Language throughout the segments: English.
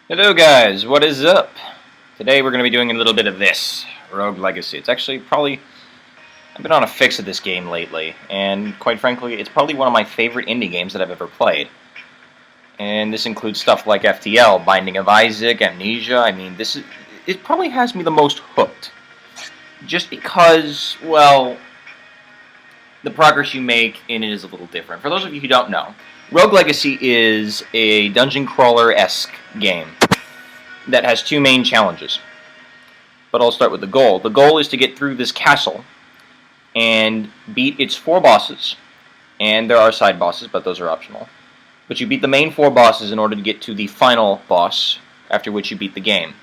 Hello guys, what is up? Today we're going to be doing a little bit of this, Rogue Legacy. It's actually I've been on a fix of this game lately, and quite frankly, it's probably one of my favorite indie games that I've ever played. And this includes stuff like FTL, Binding of Isaac, Amnesia. It probably has me the most hooked. Just because, well, the progress you make in it is a little different. For those of you who don't know, Rogue Legacy is a dungeon crawler-esque game that has two main challenges. But I'll start with the goal. The goal is to get through this castle and beat its 4 bosses. And there are side bosses, but those are optional. But you beat the main 4 bosses in order to get to the final boss, after which you beat the game.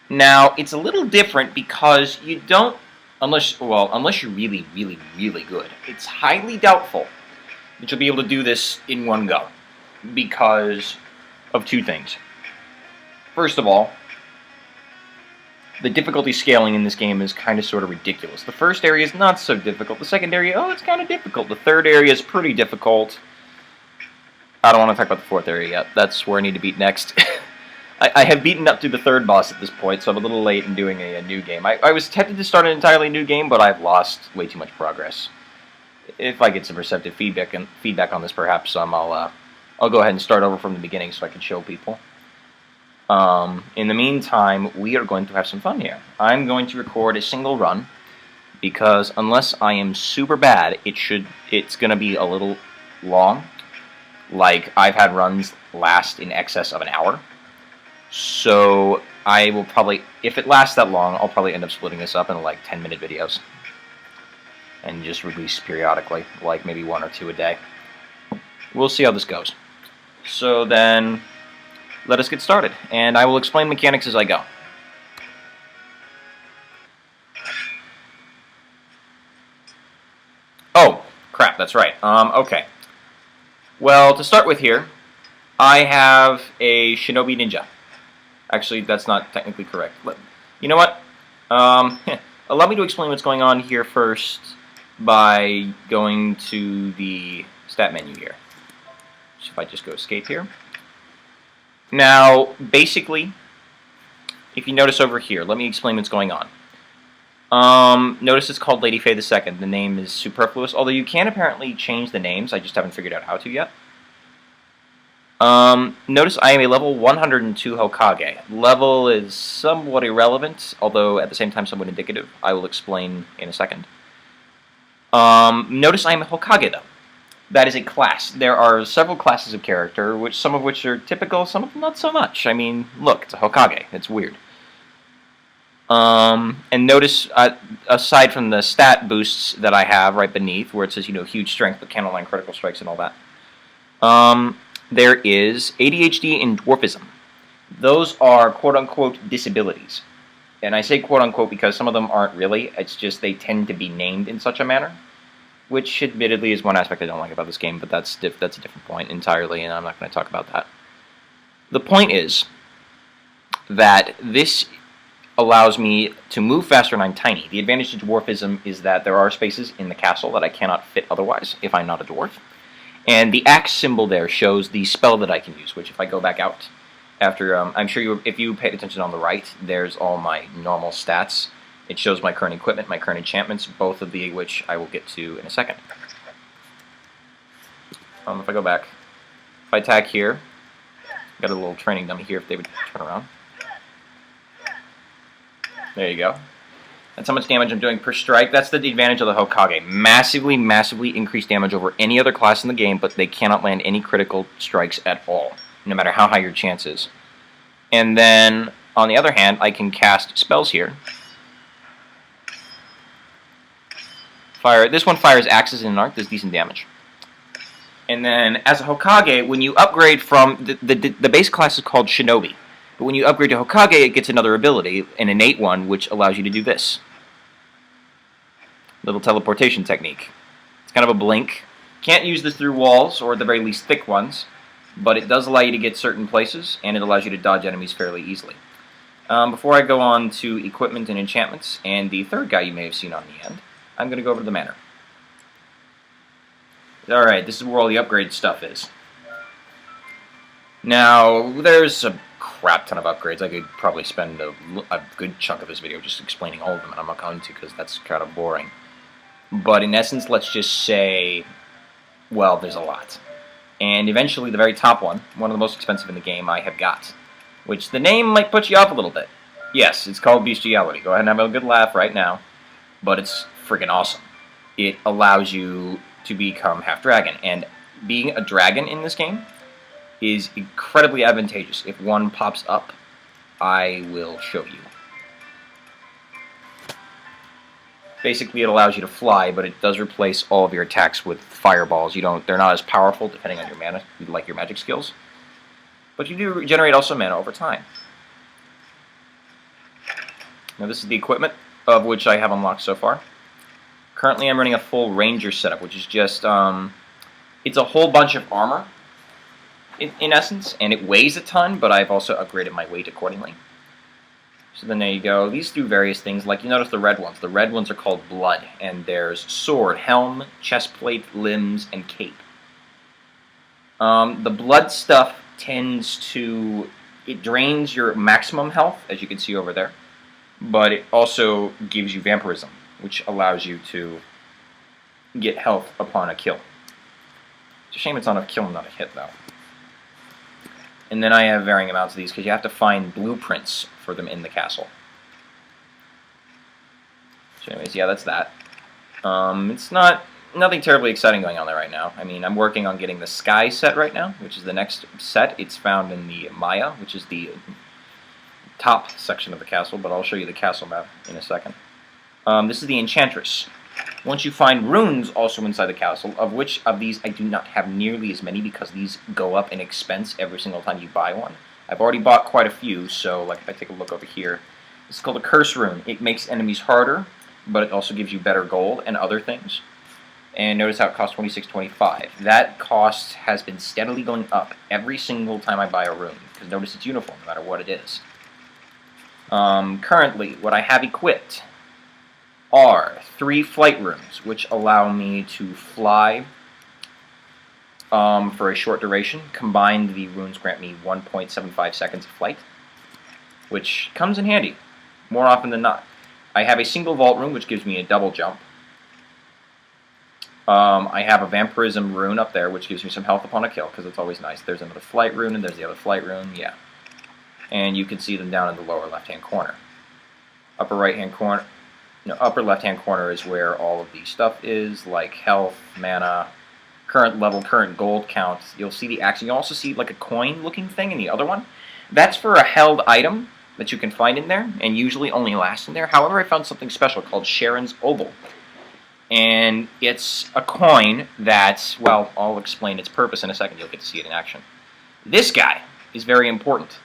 Now, it's a little different because you don't, unless you're really, really, really good, it's highly doubtful that you'll be able to do this in one go because of 2 things. First of all, the difficulty scaling in this game is kind of sort of ridiculous. The first area is not so difficult. The second area, it's kind of difficult. The third area is pretty difficult. I don't want to talk about the 4th area yet. That's where I need to beat next. I have beaten up to the 3rd boss at this point, so I'm a little late in doing a new game. I was tempted to start an entirely new game, but I've lost way too much progress. If I get some receptive feedback on this, perhaps I'll go ahead and start over from the beginning so I can show people. In the meantime, we are going to have some fun here. I'm going to record a single run because unless I am super bad, it's going to be a little long. Like, I've had runs last in excess of an hour. So I will probably, if it lasts that long, I'll probably end up splitting this up into like 10-minute videos and just release periodically, like maybe 1 or 2 a day. We'll see how this goes. So then, let us get started, and I will explain mechanics as I go. Oh, crap, that's right. Okay. Well, to start with here, I have a Shinobi Ninja. Actually, that's not technically correct. But you know what? Allow me to explain what's going on here first by going to the stat menu here. So if I just go escape here. Now, basically, if you notice over here, let me explain what's going on. Notice it's called Lady Faye II. The name is superfluous, although you can apparently change the names. I just haven't figured out how to yet. Notice I am a level 102 Hokage. Level is somewhat irrelevant, although at the same time somewhat indicative. I will explain in a second. Notice I am a Hokage, though. That is a class. There are several classes of character, some of which are typical, some of them not so much. I mean, look, it's a Hokage. It's weird. And notice, aside from the stat boosts that I have right beneath, where it says, huge strength but can't align critical strikes and all that, there is ADHD and dwarfism. Those are quote-unquote disabilities. And I say quote-unquote because some of them aren't really. It's just they tend to be named in such a manner, which admittedly is one aspect I don't like about this game, but that's a different point entirely, and I'm not going to talk about that. The point is that this allows me to move faster and I'm tiny. The advantage to dwarfism is that there are spaces in the castle that I cannot fit otherwise if I'm not a dwarf. And the axe symbol there shows the spell that I can use, which if I go back out after, I'm sure if you paid attention on the right, there's all my normal stats. It shows my current equipment, my current enchantments, both of which I will get to in a second. If I go back, if I attack here, got a little training dummy here if they would turn around. There you go. That's how much damage I'm doing per strike. That's the advantage of the Hokage. Massively, massively increased damage over any other class in the game, but they cannot land any critical strikes at all, no matter how high your chance is. And then, on the other hand, I can cast spells here. This one fires axes in an arc, does decent damage. And then, as a Hokage, when you upgrade from... The base class is called Shinobi. But when you upgrade to Hokage, it gets another ability, an innate one, which allows you to do this. Little teleportation technique. It's kind of a blink. Can't use this through walls, or at the very least thick ones, but it does allow you to get certain places, and it allows you to dodge enemies fairly easily. Before I go on to equipment and enchantments, and the third guy you may have seen on the end, I'm going to go over to the manor. Alright, this is where all the upgrade stuff is. Now, there's a crap ton of upgrades. I could probably spend a good chunk of this video just explaining all of them, and I'm not going to because that's kind of boring. But in essence, let's just say, well, there's a lot. And eventually, the very top one of the most expensive in the game, I have got. Which the name might put you off a little bit. Yes, it's called Bestiality. Go ahead and have a good laugh right now. But it's freaking awesome. It allows you to become half dragon. And being a dragon in this game is incredibly advantageous. If one pops up, I will show you. Basically, it allows you to fly, but it does replace all of your attacks with fireballs. They're not as powerful depending on your mana, like your magic skills. But you do regenerate also mana over time. Now this is the equipment, of which I have unlocked so far. Currently I'm running a full ranger setup, which is just, it's a whole bunch of armor, in essence, and it weighs a ton, but I've also upgraded my weight accordingly. So then there you go. These do various things, like you notice the red ones. The red ones are called blood, and there's sword, helm, chestplate, limbs, and cape. The blood stuff it drains your maximum health, as you can see over there, but it also gives you vampirism, which allows you to get health upon a kill. It's a shame it's on a kill, not a hit, though. And then I have varying amounts of these, because you have to find blueprints for them in the castle. So anyways, yeah, that's that. It's nothing terribly exciting going on there right now. I mean, I'm working on getting the Sky set right now, which is the next set. It's found in the Maya, which is the top section of the castle, but I'll show you the castle map in a second. This is the Enchantress. Once you find runes also inside the castle, of which of these I do not have nearly as many because these go up in expense every single time you buy one. I've already bought quite a few, so like if I take a look over here, it's called a Curse Rune. It makes enemies harder, but it also gives you better gold and other things. And notice how it costs $26.25. That cost has been steadily going up every single time I buy a rune, because notice it's uniform no matter what it is. Currently, what I have equipped are 3 flight runes, which allow me to fly for a short duration. Combined, the runes grant me 1.75 seconds of flight, which comes in handy more often than not. I have a single vault rune, which gives me a double jump. I have a vampirism rune up there, which gives me some health upon a kill, because it's always nice. There's another flight rune, and there's the other flight rune, yeah. And you can see them down in the lower left-hand corner. Upper right-hand corner, no, upper left-hand corner is where all of the stuff is, like health, mana, current level, current gold count. You'll see the axe. You'll also see like a coin-looking thing in the other one. That's for a held item that you can find in there, and usually only lasts in there. However, I found something special called Sharon's Obol. And it's a coin that, well, I'll explain its purpose in a second. You'll get to see it in action. This guy is very important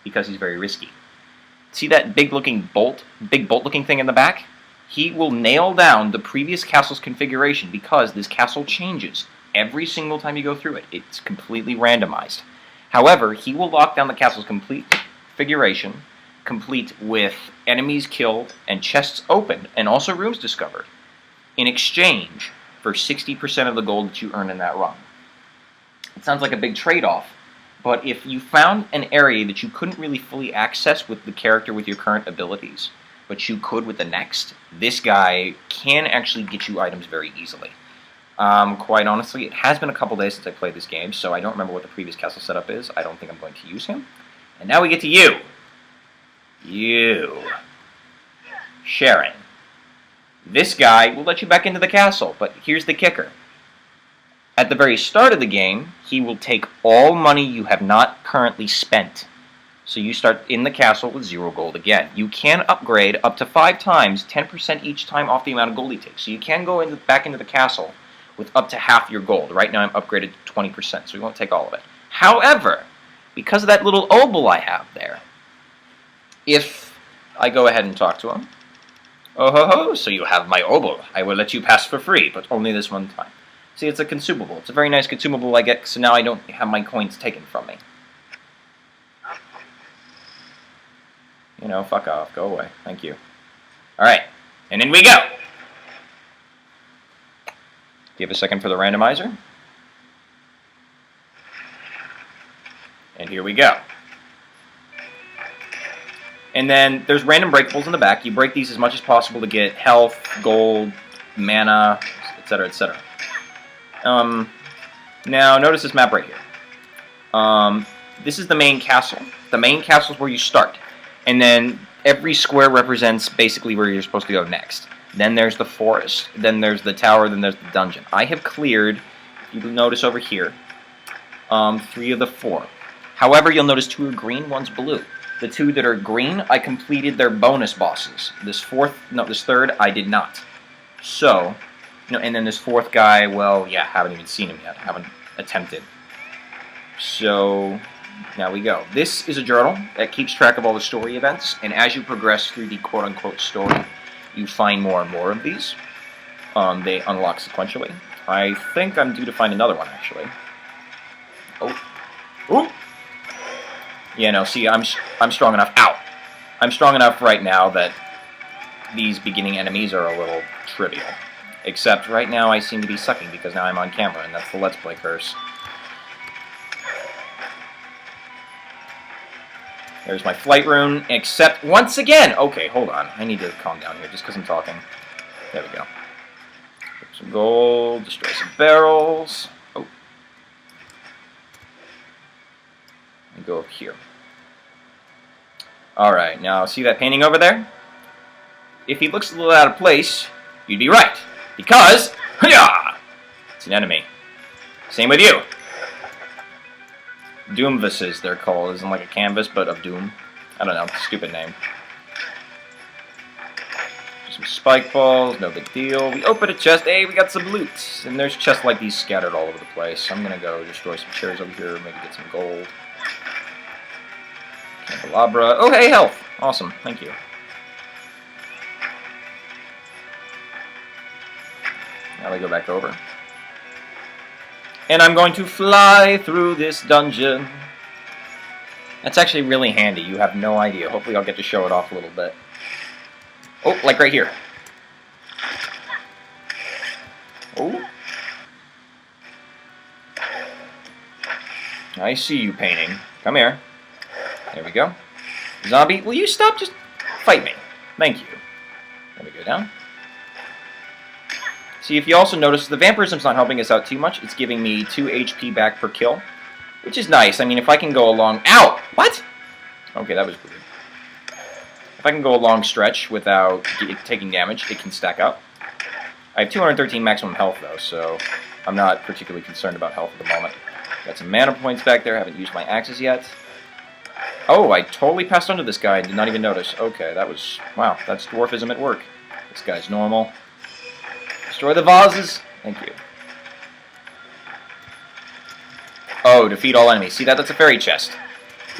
because he's very risky. See that big bolt-looking thing in the back? He will nail down the previous castle's configuration because this castle changes every single time you go through it. It's completely randomized. However, he will lock down the castle's complete configuration, complete with enemies killed and chests opened, and also rooms discovered, in exchange for 60% of the gold that you earn in that run. It sounds like a big trade-off, but if you found an area that you couldn't really fully access with the character with your current abilities, but you could with the next, this guy can actually get you items very easily. Quite honestly, it has been a couple days since I played this game, so I don't remember what the previous castle setup is. I don't think I'm going to use him. And now we get to you. You. Sharon. This guy will let you back into the castle, but here's the kicker. At the very start of the game, he will take all money you have not currently spent. So you start in the castle with 0 gold again. You can upgrade up to 5 times, 10% each time off the amount of gold you take. So you can go back into the castle with up to half your gold. Right now I'm upgraded to 20%, so we won't take all of it. However, because of that little obol I have there, if I go ahead and talk to him, oh ho ho, so you have my obol. I will let you pass for free, but only this one time. See, it's a consumable. It's a very nice consumable I get, so now I don't have my coins taken from me. You know, fuck off. Go away. Thank you. Alright, and in we go! Give a second for the randomizer. And here we go. And then there's random breakables in the back. You break these as much as possible to get health, gold, mana, etc., etc. Now, notice this map right here. This is the main castle. The main castle is where you start. And then every square represents basically where you're supposed to go next. Then there's the forest. Then there's the tower. Then there's the dungeon. I have cleared, if you notice over here, 3 of the 4. However, you'll notice 2 are green, 1's blue. The 2 that are green, I completed their bonus bosses. This third, I did not. So, and then this 4th guy, well, yeah, haven't even seen him yet. Haven't attempted. So, now we go. This is a journal that keeps track of all the story events, and as you progress through the quote-unquote story, you find more and more of these. They unlock sequentially. I think I'm due to find another one, actually. Oh. Ooh! Yeah, no, see, I'm strong enough. Ow! I'm strong enough right now that these beginning enemies are a little trivial. Except right now I seem to be sucking because now I'm on camera, and that's the Let's Play curse. There's my flight rune, except once again... Okay, hold on. I need to calm down here just because I'm talking. There we go. Get some gold, destroy some barrels. Oh. And go up here. Alright, now see that painting over there? If he looks a little out of place, you'd be right. Because, it's an enemy. Same with you. Doomvises, they're called. Isn't like a canvas, but of doom. I don't know. Stupid name. Some spike balls. No big deal. We open a chest. Hey, we got some loot. And there's chests like these scattered all over the place. I'm going to go destroy some chairs over here. Maybe get some gold. Candelabra. Oh, hey, health. Awesome. Thank you. Now we go back over. And I'm going to fly through this dungeon. That's actually really handy. You have no idea. Hopefully I'll get to show it off a little bit. Oh, like right here. Oh. I see you painting. Come here. There we go. Zombie, will you stop? Just fight me. Thank you. There we go down. See, if you also notice, the vampirism's not helping us out too much. It's giving me 2 HP back per kill, which is nice. I mean, if I can go along... Ow! What? Okay, that was weird. If I can go a long stretch without taking damage, it can stack up. I have 213 maximum health, though, so I'm not particularly concerned about health at the moment. Got some mana points back there. I haven't used my axes yet. Oh, I totally passed under this guy. I did not even notice. Okay, that was... Wow, that's dwarfism at work. This guy's normal. Destroy the vases. Thank you. Oh, defeat all enemies. See that? That's a fairy chest.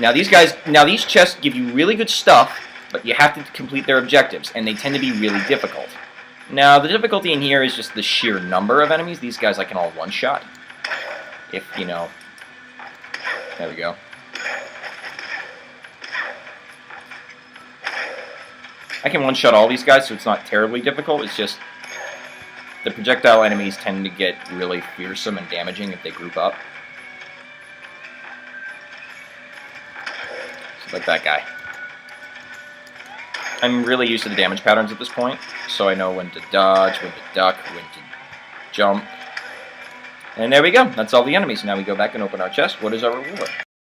Now these chests give you really good stuff, but you have to complete their objectives, and they tend to be really difficult. Now the difficulty in here is just the sheer number of enemies. These guys I can all one-shot. If, you know... There we go. I can one-shot all these guys, so it's not terribly difficult. It's just... The projectile enemies tend to get really fearsome and damaging if they group up. So like that guy. I'm really used to the damage patterns at this point, so I know when to dodge, when to duck, when to jump. And there we go. That's all the enemies. Now we go back and open our chest. What is our reward?